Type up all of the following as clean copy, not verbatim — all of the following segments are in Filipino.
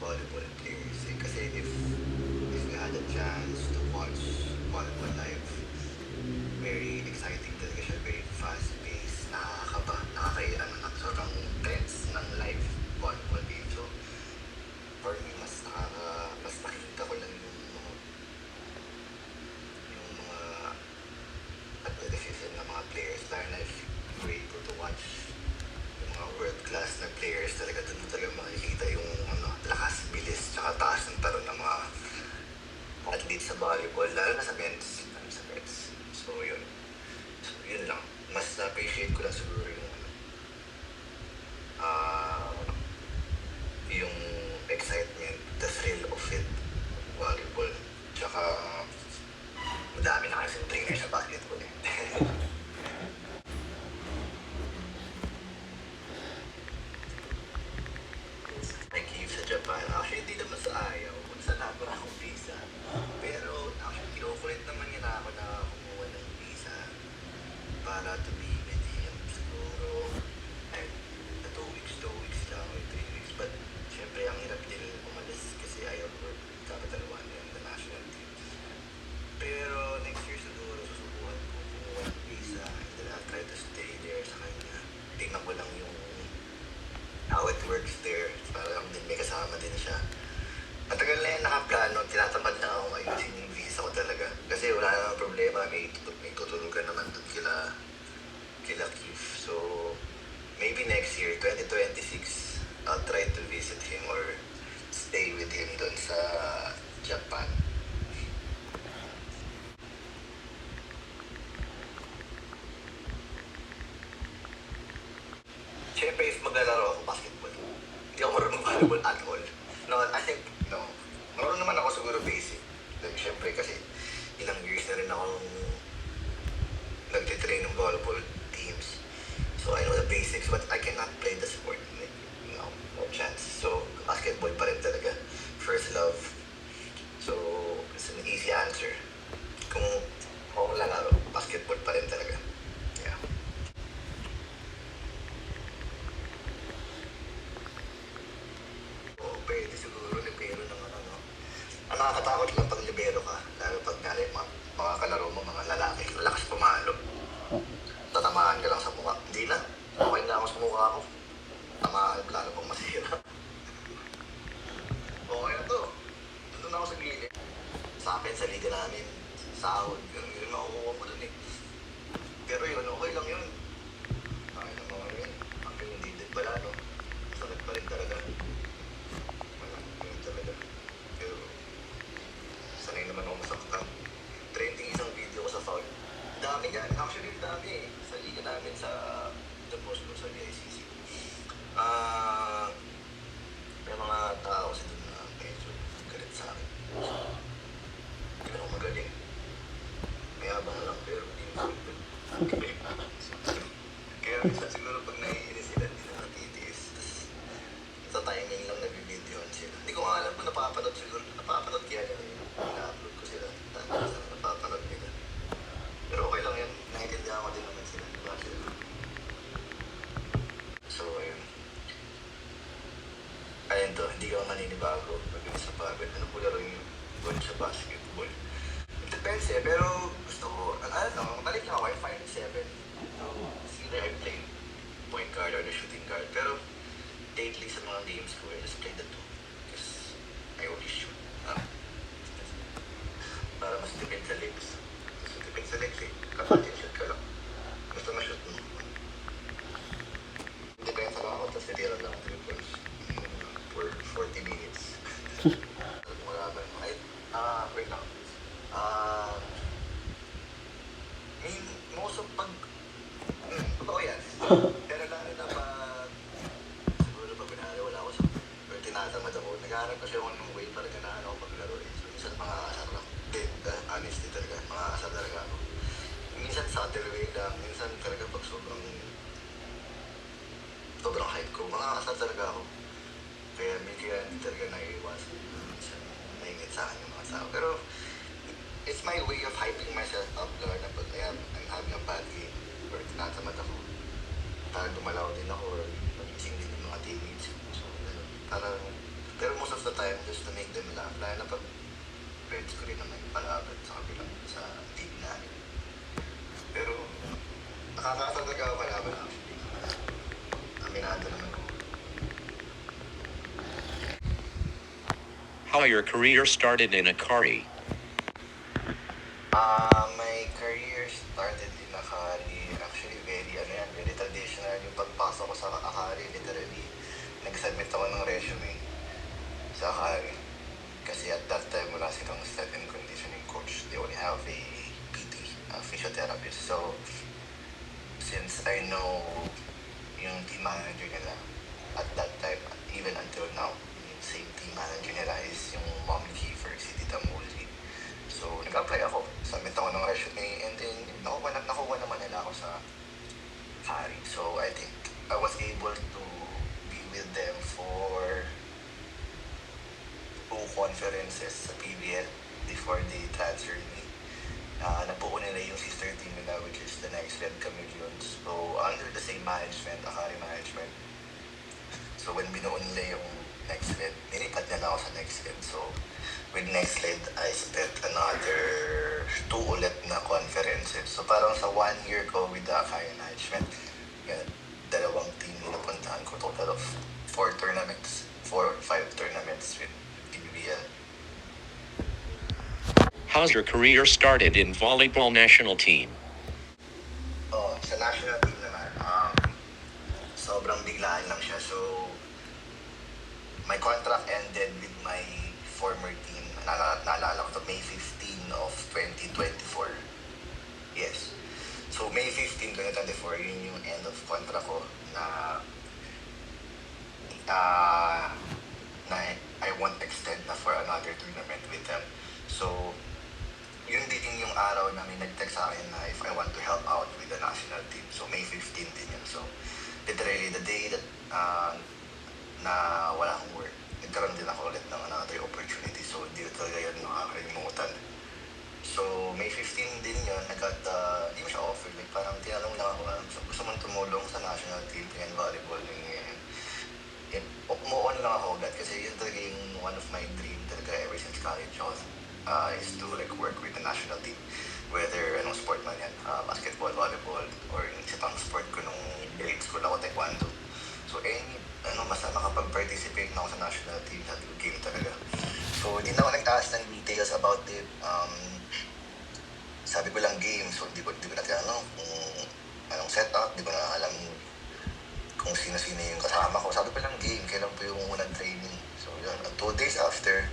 volleyball players eh. Kasi if we had a chance to watch volleyball live, very exciting talaga siya, very fast-paced, nakakaba, sobrang tense ng live volleyball game. So, for me, mas nakikita ko lang yung mga athleticism ng mga players, lalo na if you're able to watch yung mga world-class na players, doon mo talaga makikita yung lakas, bilis, tsaka taas ng talon ng mga athletes sa volleyball, lalo na sa men's. So, yun lang. Mas na-appreciate ko lang siguro yung excitement, the thrill of it, volleyball. Tsaka, madami na kasing trainer sa basketball eh. Nag-give sa Japan. Actually, hindi naman sa ayaw. Kung saan nabara akong visa. Pero, actually, kinukulit naman yun ako na kumuha ng visa para to be with him. Siguro, ay, 2 weeks lang, or 3 weeks. But, syempre, ang hirap din umalis kasi ayaw ko Capital One and the national team. Pero, next year siguro, susubukan ko kumuha ng visa. And then, I'll try to stay there sa kanya. Tingnan ko lang yung how it works there. Parang din may kasama din siya. Matagal na yan nakaplano, tinatamad na ako ayusin yung visa ko talaga. Kasi wala namang problema, may tutulugan naman doon kila Keith. So, maybe next year, 2026, I'll try to visit him or stay with him doon sa Japan. Siyempre, if maglalaro ako basketball, hindi ako marunong volleyball at all. No, I think, no. Marunong naman ako siguro basic. Like, siyempre, kasi ilang years na rin akong nagtitrain ng volleyball teams. So, I know the basics, but I cannot play the sport. Like, no chance. So, basketball pa rin talaga. First love. So, it's an easy answer. Kung ako lalaro, basketball pa rin talaga. Yeah. Pwede siguro libero ng no? Ang nakakatakot lang pag libero ka, lalo pag mga kalaro mo, mga lalaki, lakas pumalo. Tatamaan ka lang sa mukha. Hindi na. Okay na ako sa mukha ko. Tamaan, lalo pang masira. Okay na to. Nandun ako sa gilid. Sa akin, sa liga namin, sahod, yun makukuha mo dun eh. Pero yun, okay lang yun. Okay lang mga yun. Hanggang hindi din pala, no? Sakit pa rin talaga. Pero sanay naman ako masaktan. Trending isang video ko sa foul. Dami yan. Actually, dami eh. Sa liga namin sa the post ko sa BICC. May mga tao kasi doon na medyo galit sa akin. Hindi na ako magaling. Mayabang lang pero hindi mo kaya minsan siguro pag naiinis sila, hindi na natitiis. Tapos sa timing lang nabibidyoan sila. Hindi ko alam kung napapanood siguro. Napapanood kaya nila yun. Ina-upload ko sila. Tapos napapanood nila. Pero okay lang yan. Naiintindihan ko din naman sila. Diba sila? So, ayun. Ayun to, hindi ka maninibago. Pag-ibig sa pagod. Ano po laro yung goal sa basketball? It depends eh. Pero gusto ko, balik lang ako ay 5'7". Either I play point guard or the shooting guard. Pero lately sa mga games ko, I just play the two. Because I only shoot. Para mas tipid sa legs. Mas tipid sa legs eh. Kapag shoot ka lang. Basta ma-shoot mo. Depende lang ako. Tapos nitira lang 3 points. For 40 minutes. Wala ba? Wait lang. Most of totoo yan. Pero lalo na pag siguro pag binahaliwala ako or tinatamad ako, naghahanap kasi ako ng way talaga na paglaro eh. So, minsan makakasar lang. Honestly talaga, makakasar talaga ako. Minsan subtle way lang, minsan talaga pag sobrang height ko, makakasar talaga ako. Kaya hindi talaga naiiwasan. Minsan naingit sa akin yung mga tao. Pero it's my way of hyping myself up, lalo na pag I'm having a bad game or tinatamad ako. Para dumalaw din ako or magising din yung mga teammates. So, parang, pero most of the time, How your career started in Akari? My career started in Akari. Actually, very traditional yung pagpasok ko sa Akari. Literally, nag-submit ako ng resume sa Akari. Kasi at that time, wala silang strength and conditioning coach. They only have a PT, a physiotherapist. So, since I know yung team manager nila, at that time, even until now, yung same team manager nila is yung Mom Kiefer, si Tita Mully. So, nag-apply ako. Submit ako ng resume and then nakuha naman nila ako sa Akari. So, I think I was able to be with them for 2 conferences sa PBL before they transferred me. Nabuo nila yung sister team nila, which is the Next Red Chameleons. So, under the same management, Akari management. So, when binuo nila yung Next Red, nilipat nila ako sa Next Red. So, with Next Red, I spent another 2 ulit na conferences. So, parang sa 1 year ko with the Akari management, yan, 2 team na napuntahan ko. Total of 4 tournaments, 4 or 5 tournaments with PBL. How's your career started in volleyball national team? Sa national team naman, sobrang biglaan lang siya. So, my contract ended with my former team. Naalala ko to, May 15 of 2024. Yes. So, May 15, 2024, yun yung end of contract ko na I won't extend na for another tournament with them. So, yun din yung araw na may nag-text sa akin na if I want to help out with the national team. So, May 15 din yun. So, literally, the day that na wala akong work, nagkaroon din ako ulit ng another opportunity. So, hindi ko talaga yun nakakalimutan. So, May 15 din yun, hindi mo siya offer. Like, parang tinanong lang ako, so, gusto mong tumulong sa national team and volleyball. Umuon lang ako agad kasi yun talaga yung one of my dream talaga ever since college is to like work with the national team. Whether anong sport man yan, basketball, volleyball, or yung isa pang sport ko nung grade school ako, taekwondo. So, basta makapag-participate na ako sa national team sa game talaga. So, hindi na ako nagtaas ng details about it. Sabi ko lang game, so di ko na tinanong kung anong setup, di ko na alam kung sino-sino yung kasama ko. Sabi ko lang game, kailan po yung unang training. So, yun, 2 days after,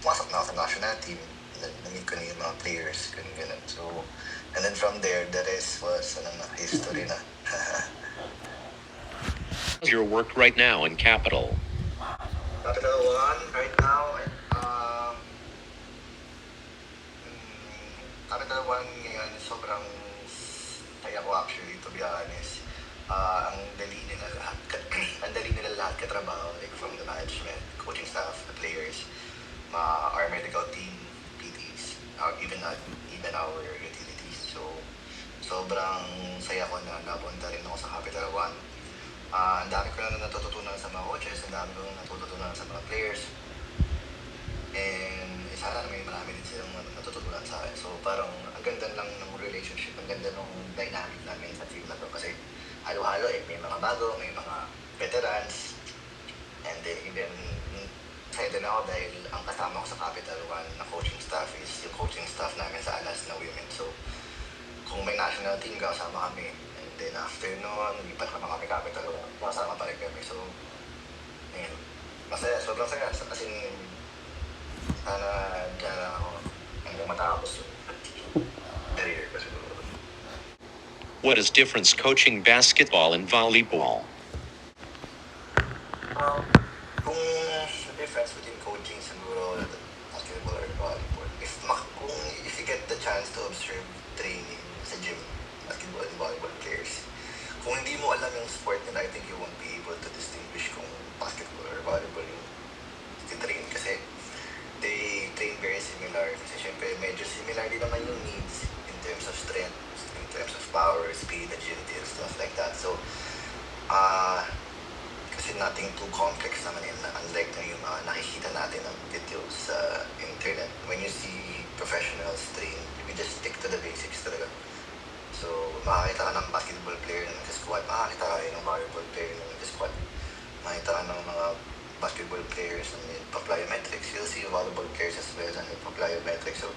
pumasok na ako sa national team. Na-meet ko na yung mga players, ganun. So, and then from there, the rest was history na. How's your work right now in Capital? Capital One, right now, Capital One ngayon, sobrang saya ko actually, to be honest. Ang dali nila lahat katrabaho, like from the management, coaching staff, the players, our medical team, PTs, even our utilities. So, sobrang saya ko na napunta rin ako sa Capital One. Ang dami ko na natututunan sa mga coaches, ang dami ko na natututunan sa mga players. And sana may marami din silang natututunan sa akin. So parang ang ganda lang ng relationship, ang ganda ng dynamic namin sa team na to. Kasi halo-halo may mga bago, may mga veterans. And then even excited ako dahil ang kasama ko sa Capital One na coaching staff is yung coaching staff namin sa Alas na women. So kung may national team, kasama kami. And then after noon, lipat naman kami Capital One. Kasama pa rin kami. So, ayun. Masaya, sobrang saya. As in, sana dyan lang ako hanggang matapos yung career ko siguro. What is difference coaching basketball and volleyball? Kung the difference between coaching siguro basketball or volleyball, if you get the chance to observe training sa gym, basketball and volleyball players, kung hindi mo alam yung sport nila, I think you won't be able to distinguish kung basketball or volleyball yung train kasi they train very similar. Kasi syempre medyo similar din naman yung needs in terms of strength, in terms of power, speed, agility, and stuff like that. So, kasi nothing too complex naman yun, unlike yung mga nakikita natin ng videos sa internet. When you see professionals train, we just stick to the basics talaga. So, makakita ka ng basketball player na nag-squat, makakita ka rin ng volleyball player na nag-squat, makakita ka ng mga basketball players na may pa-plyometrics. You'll see volleyball players as well na may pa-plyometrics. So,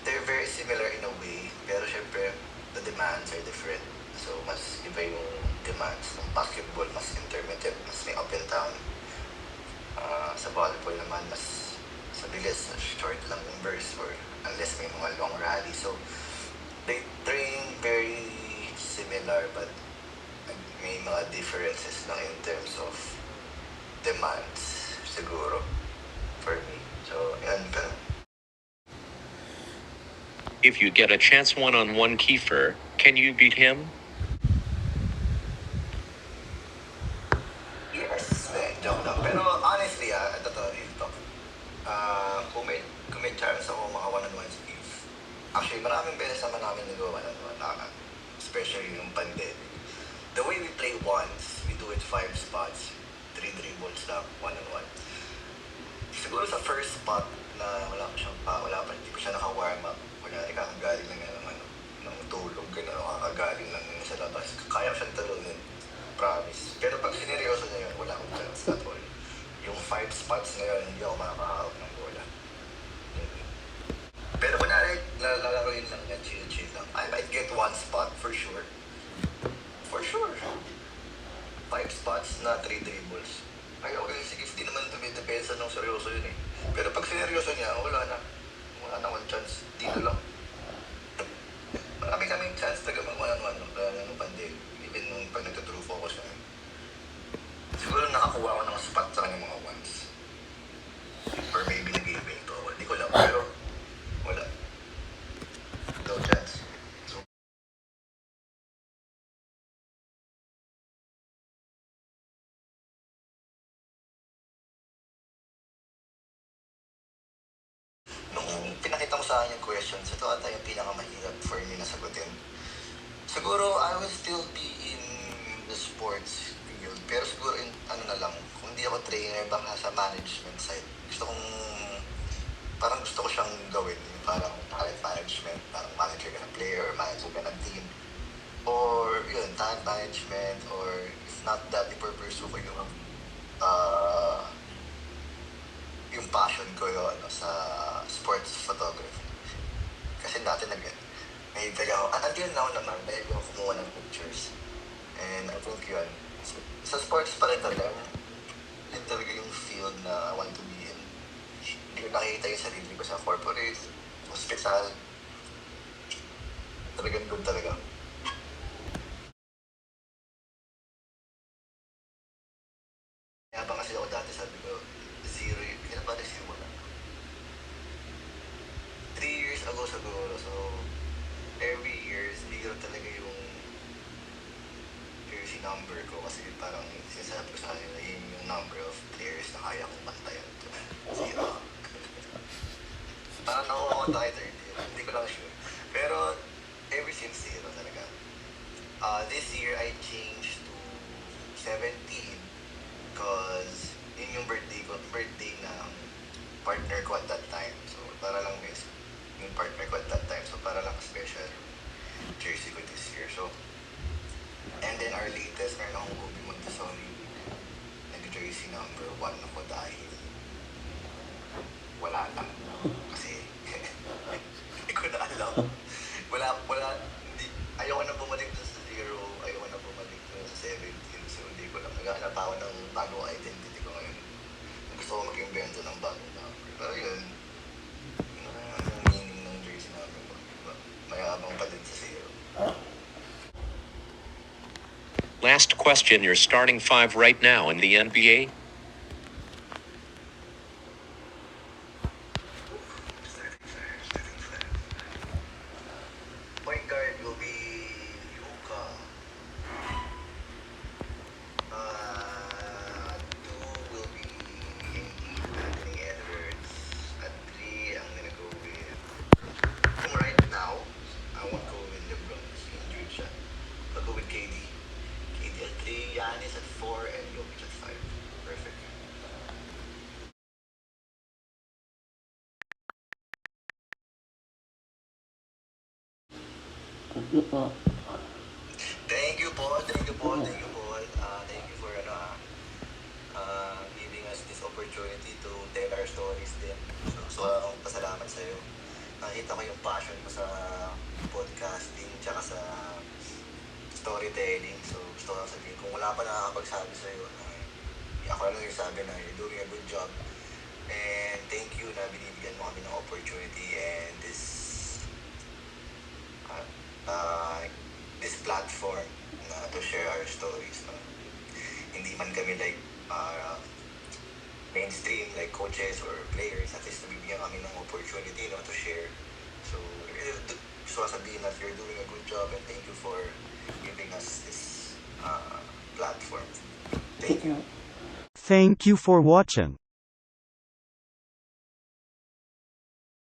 they're very similar in a way, pero syempre, the demands are different. So, mas iba yung demands ng basketball, mas intermittent, mas may up and down. Sa volleyball naman, mas sa bilis, short lang yung burst or unless may mga long rally. So, they train very similar but may mga differences lang in terms of demands siguro for me. So, yan pa. If you get a chance one-on-one Kiefer, can you beat him? Yes, joke lang. Pero honestly, ito real talk. Kung may chance ako mga one-on-one sa Keith. Actually, maraming beses naman namin nagawa one-on-one. Especially yung pandemic. The way we play ones, we do it 5 spots, 3 dribbles lang, one-on-one. Siguro sa first spot na wala hindi ko siya naka-warm up. Kunyari kakagaling lang yan ng tulog, gano'n, kakagaling lang yun sa labas. Kaya ko siyang talunin, promise. Pero pag sineryoso niya yun, wala akong chance at all. Yung 5 spots na yun, hindi ako makakahawak ng bola. Pero kunyari, lalaroin lang yan, chill lang. I might get 1 spot for sure. For sure. 5 spots na 3 dribbles. Ay, okay, sige, hindi naman tumidepensa ng seryoso yun eh. Pero pag sineryoso niya, wala na akong chance. Dito lang. Marami kaming chance taga mag-one-on-one ng pandemic. Even nung pag nagka-true focus na yun. Siguro nakakuha ko ng spot sa kanyang mga ones. Or maybe nag-gaming to. Hindi ko lang, pero wala. No chance. So, nung pinakita mo sa akin yung questions, ito ata yung pinakamahirap for me na sagutin. Siguro, I will still be in the sports field. Pero siguro, ano na lang, kung hindi ako trainer, baka sa management side. Parang gusto ko siyang gawin. Parang talent management, parang manager ka ng player, or manager ka ng team. Or, yun, talent management, or if not that, ipupursue ko yung passion ko yun, sa sports photography. Kasi dati may ako, until now naman, may ako kumuha ng pictures. And I think yun, sa sports pa rin talaga, yun talaga yung field na I want to be in. Hindi ko nakikita yung sarili ko sa corporate, hospital. Talagang doon talaga. Kaya pa kasi ako dati, sabi ko, zero yun. Kailan ba nagsimula? 3 years ago siguro, so every year, zero talaga yung jersey number ko kasi parang sinasabi ko sa kanila yun yung number of players na kaya kong bantayan. Zero. Parang nakuha ko tayo 30. Hindi ko lang sure. Pero ever since zero talaga. This year I changed to 17 because yun yung birthday ng partner ko at that time. So para lang yung partner ko at that time. So para lang special jersey ko this year. So and then our latest, meron akong Kobe Montessori. Nag-jersey number 1 ako dahil wala lang. Kasi hindi ko na alam. Ayoko na bumalik sa 0. Ayoko na bumalik sa 17. So hindi ko lang. Naghahanap ako ng bagong identity ko ngayon. Gusto ko mag-invento ng bagong number. Pero yun, yung meaning ng jersey number ko. Mayabang pa din sa 0. Last question, your starting 5 right now in the NBA? Point guard will be Luka. 2 will be Anthony Edwards. At 3, I'm gonna go with... Kung right now, I won't go with LeBron. He's injured siya. I'll go with KD. KD at 3, Giannis at 4, and Jokic at 5. Perfect. Thank you, Paul. Thank you, Paul. Thank you for giving us this opportunity to tell our stories din. So, gusto ko lang pasalamat sa'yo. Nakita ko yung passion mo sa podcasting tsaka sa storytelling. So, gusto ko lang sabihin, kung wala pa nakakapagsabi sa'yo, ako lang yung sabi na you're doing a good job. And thank you na binibigyan mo kami ng opportunity and this platform na to share our stories. No? Hindi man kami like mainstream like coaches or players, at least nabibigyan kami ng opportunity, no, to share. So, gusto ko sabihin that you're doing a good job and thank you for giving us this platform. Thank you. Thank you for watching.